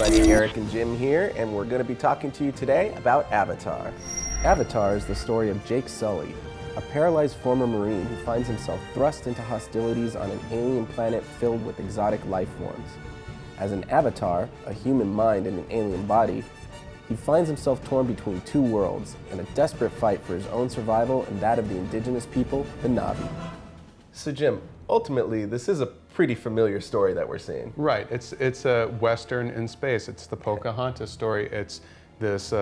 everybody. Eric and Jim here, and we're going to be talking to you today about Avatar. Avatar is the story of Jake Sully, a paralyzed former Marine who finds himself thrust into hostilities on an alien planet filled with exotic life forms. As an avatar, a human mind in an alien body, he finds himself torn between two worlds in a desperate fight for his own survival and that of the indigenous people, the Na'vi. So Jim, ultimately, this is a pretty familiar story that we're seeing. Right. It's a Western in space. It's the Pocahontas story. It's this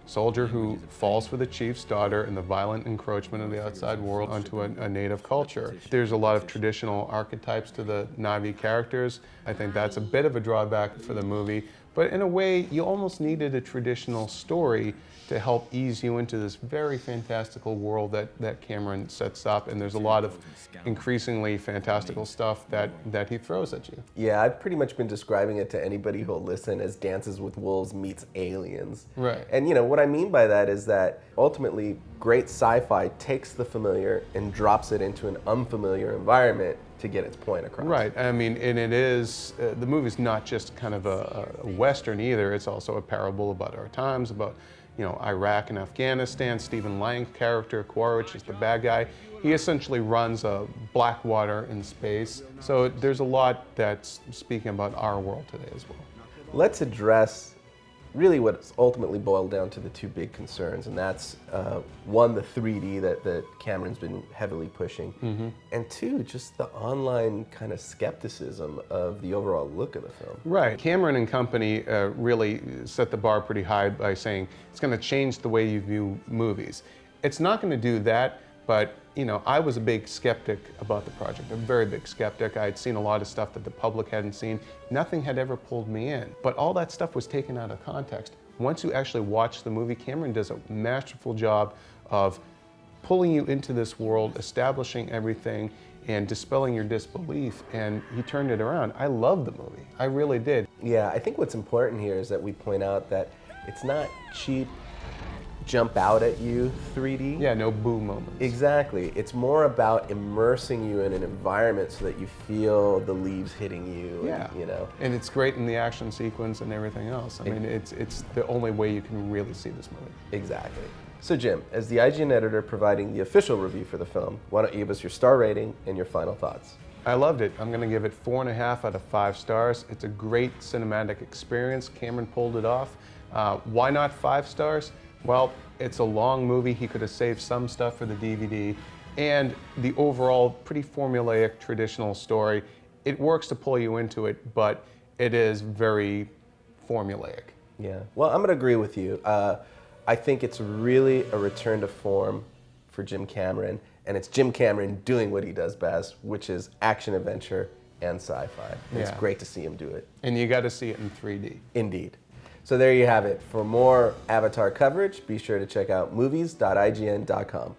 soldier who falls for the chief's daughter in the violent encroachment of the outside world onto a native culture. There's a lot of traditional archetypes to the Na'vi characters. I think that's a bit of a drawback for the movie. But in a way, you almost needed a traditional story to help ease you into this very fantastical world that Cameron sets up. And there's a lot of increasingly fantastical stuff that he throws at you. Yeah, I've pretty much been describing it to anybody who'll listen as Dances with Wolves meets Aliens. Right. And you know, what I mean by that is that ultimately great sci-fi takes the familiar and drops it into an unfamiliar environment to get its point across. Right. I mean, and it is, the movie's not just kind of a Western either. It's also a parable about our times, about, you know, Iraq and Afghanistan. Stephen Lang character, Quaritch, is the bad guy. He essentially runs a Blackwater in space. So there's a lot that's speaking about our world today as well. Let's address really what's ultimately boiled down to the two big concerns, and that's one, the 3D that Cameron's been heavily pushing, and two, just the online kind of skepticism of the overall look of the film. Right. Cameron and company really set the bar pretty high by saying it's going to change the way you view movies. It's not going to do that, but you know, I was a big skeptic about the project, a very big skeptic. I had seen a lot of stuff that the public hadn't seen. Nothing had ever pulled me in, but all that stuff was taken out of context. Once you actually watch the movie, Cameron does a masterful job of pulling you into this world, establishing everything, and dispelling your disbelief, and he turned it around. I loved the movie, I really did. Yeah, I think what's important here is that we point out that it's not cheap, jump out at you 3D. Yeah, no boo moments. Exactly. It's more about immersing you in an environment so that you feel the leaves hitting you. Yeah. And, you know. And it's great in the action sequence and everything else. I mean, it's the only way you can really see this movie. Exactly. So Jim, as the IGN editor providing the official review for the film, why don't you give us your star rating and your final thoughts? I loved it. I'm going to give it 4.5 out of 5 stars. It's a great cinematic experience. Cameron pulled it off. Why not 5 stars? Well, it's a long movie. He could have saved some stuff for the DVD. And the overall pretty formulaic traditional story, it works to pull you into it, but it is very formulaic. Yeah, well, I'm going to agree with you. I think it's really a return to form for Jim Cameron, and it's Jim Cameron doing what he does best, which is action adventure and sci-fi. It's great to see him do it. And you got to see it in 3D. Indeed. So there you have it. For more Avatar coverage, be sure to check out movies.ign.com.